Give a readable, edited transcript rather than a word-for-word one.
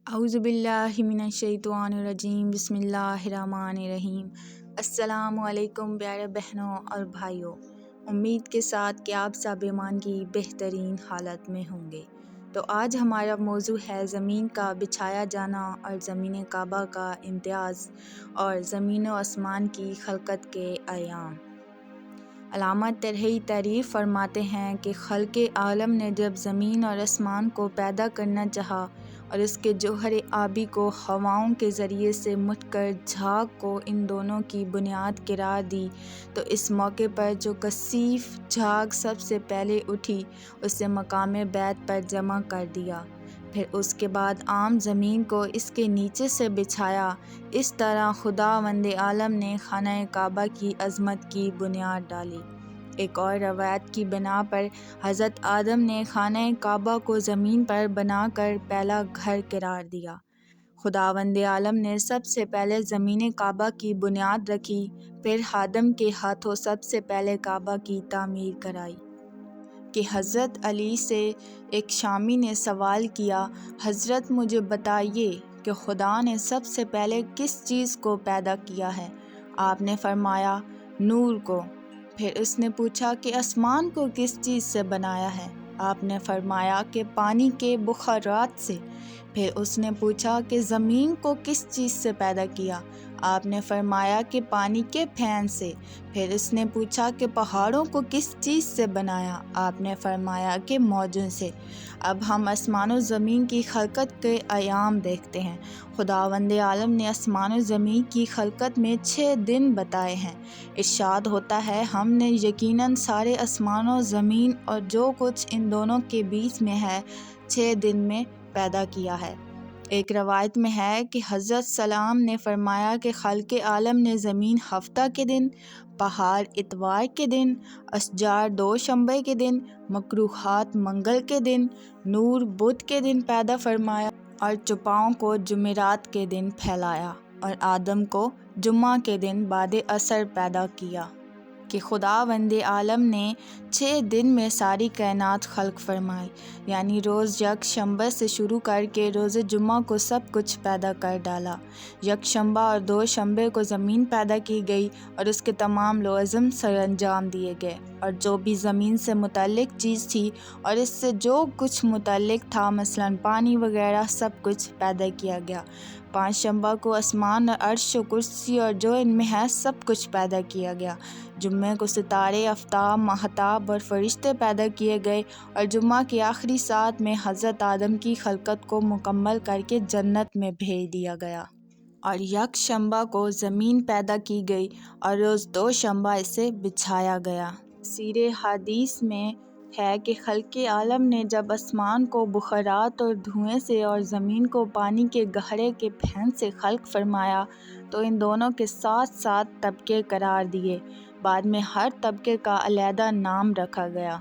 اعوذ باللہ من الشیطان الرجیم، بسم اللہ الرحمن الرحیم۔ السلام علیکم پیارے بہنوں اور بھائیوں، امید کے ساتھ کہ آپ سب ایمان کی بہترین حالت میں ہوں گے۔ تو آج ہمارا موضوع ہے زمین کا بچھایا جانا اور زمین کعبہ کا امتیاز اور زمین و آسمان کی خلقت کے ایام۔ علامہ طرحی تعریف فرماتے ہیں کہ خالق عالم نے جب زمین اور آسمان کو پیدا کرنا چاہا اور اس کے جوہر آبی کو ہواؤں کے ذریعے سے مٹ کر جھاگ کو ان دونوں کی بنیاد قرار دی، تو اس موقع پر جو کثیف جھاگ سب سے پہلے اٹھی اسے مقام بیت پر جمع کر دیا، پھر اس کے بعد عام زمین کو اس کے نیچے سے بچھایا۔ اس طرح خداوند عالم نے خانہ کعبہ کی عظمت کی بنیاد ڈالی۔ ایک اور روایت کی بنا پر حضرت آدم نے خانہ کعبہ کو زمین پر بنا کر پہلا گھر قرار دیا۔ خداوند عالم نے سب سے پہلے زمین کعبہ کی بنیاد رکھی، پھر آدم کے ہاتھوں سب سے پہلے کعبہ کی تعمیر کرائی۔ کہ حضرت علی سے ایک شامی نے سوال کیا، حضرت مجھے بتائیے کہ خدا نے سب سے پہلے کس چیز کو پیدا کیا ہے؟ آپ نے فرمایا نور کو۔ پھر اس نے پوچھا کہ آسمان کو کس چیز سے بنایا ہے؟ آپ نے فرمایا کہ پانی کے بخارات سے۔ پھر اس نے پوچھا کہ زمین کو کس چیز سے پیدا کیا؟ آپ نے فرمایا کہ پانی کے پھین سے۔ پھر اس نے پوچھا کہ پہاڑوں کو کس چیز سے بنایا؟ آپ نے فرمایا کہ موجوں سے۔ اب ہم آسمان و زمین کی خلقت کے ایام دیکھتے ہیں۔ خداوند عالم نے آسمان و زمین کی خلقت میں 6 دن بتائے ہیں۔ ارشاد ہوتا ہے، ہم نے یقیناً سارے آسمان و زمین اور جو کچھ ان دونوں کے بیچ میں ہے 6 دن میں پیدا کیا ہے۔ ایک روایت میں ہے کہ حضرت سلام نے فرمایا کہ خالق عالم نے زمین ہفتہ کے دن، پہاڑ اتوار کے دن، اشجار دوشنبے کے دن، مکروہات منگل کے دن، نور بدھ کے دن پیدا فرمایا اور چوپاؤں کو جمعرات کے دن پھیلایا، اور آدم کو جمعہ کے دن بعد عصر پیدا کیا۔ کہ خداوند عالم نے 6 دن میں ساری کائنات خلق فرمائی، یعنی روز یکشنبہ سے شروع کر کے روز جمعہ کو سب کچھ پیدا کر ڈالا۔ یکشنبہ اور دوشنبے کو زمین پیدا کی گئی اور اس کے تمام لوازم سر انجام دیے گئے، اور جو بھی زمین سے متعلق چیز تھی اور اس سے جو کچھ متعلق تھا، مثلاً پانی وغیرہ، سب کچھ پیدا کیا گیا۔ پانچشنبہ کو آسمان اور عرش و کرسی اور جو ان میں ہے سب کچھ پیدا کیا گیا۔ جمعے کو ستارے، آفتاب، ماہتاب اور فرشتے پیدا کیے گئے، اور جمعہ کی آخری ساعت میں حضرت آدم کی خلقت کو مکمل کر کے جنت میں بھیج دیا گیا۔ اور یکشنبہ کو زمین پیدا کی گئی اور روز دوشنبہ اسے بچھایا گیا۔ سیر حدیث میں ہے کہ خالق عالم نے جب آسمان کو بخارات اور دھوئیں سے اور زمین کو پانی کے گہرے کے پھین سے خلق فرمایا تو ان دونوں کے ساتھ ساتھ طبقے قرار دیے۔ بعد میں ہر طبقے کا علیحدہ نام رکھا گیا۔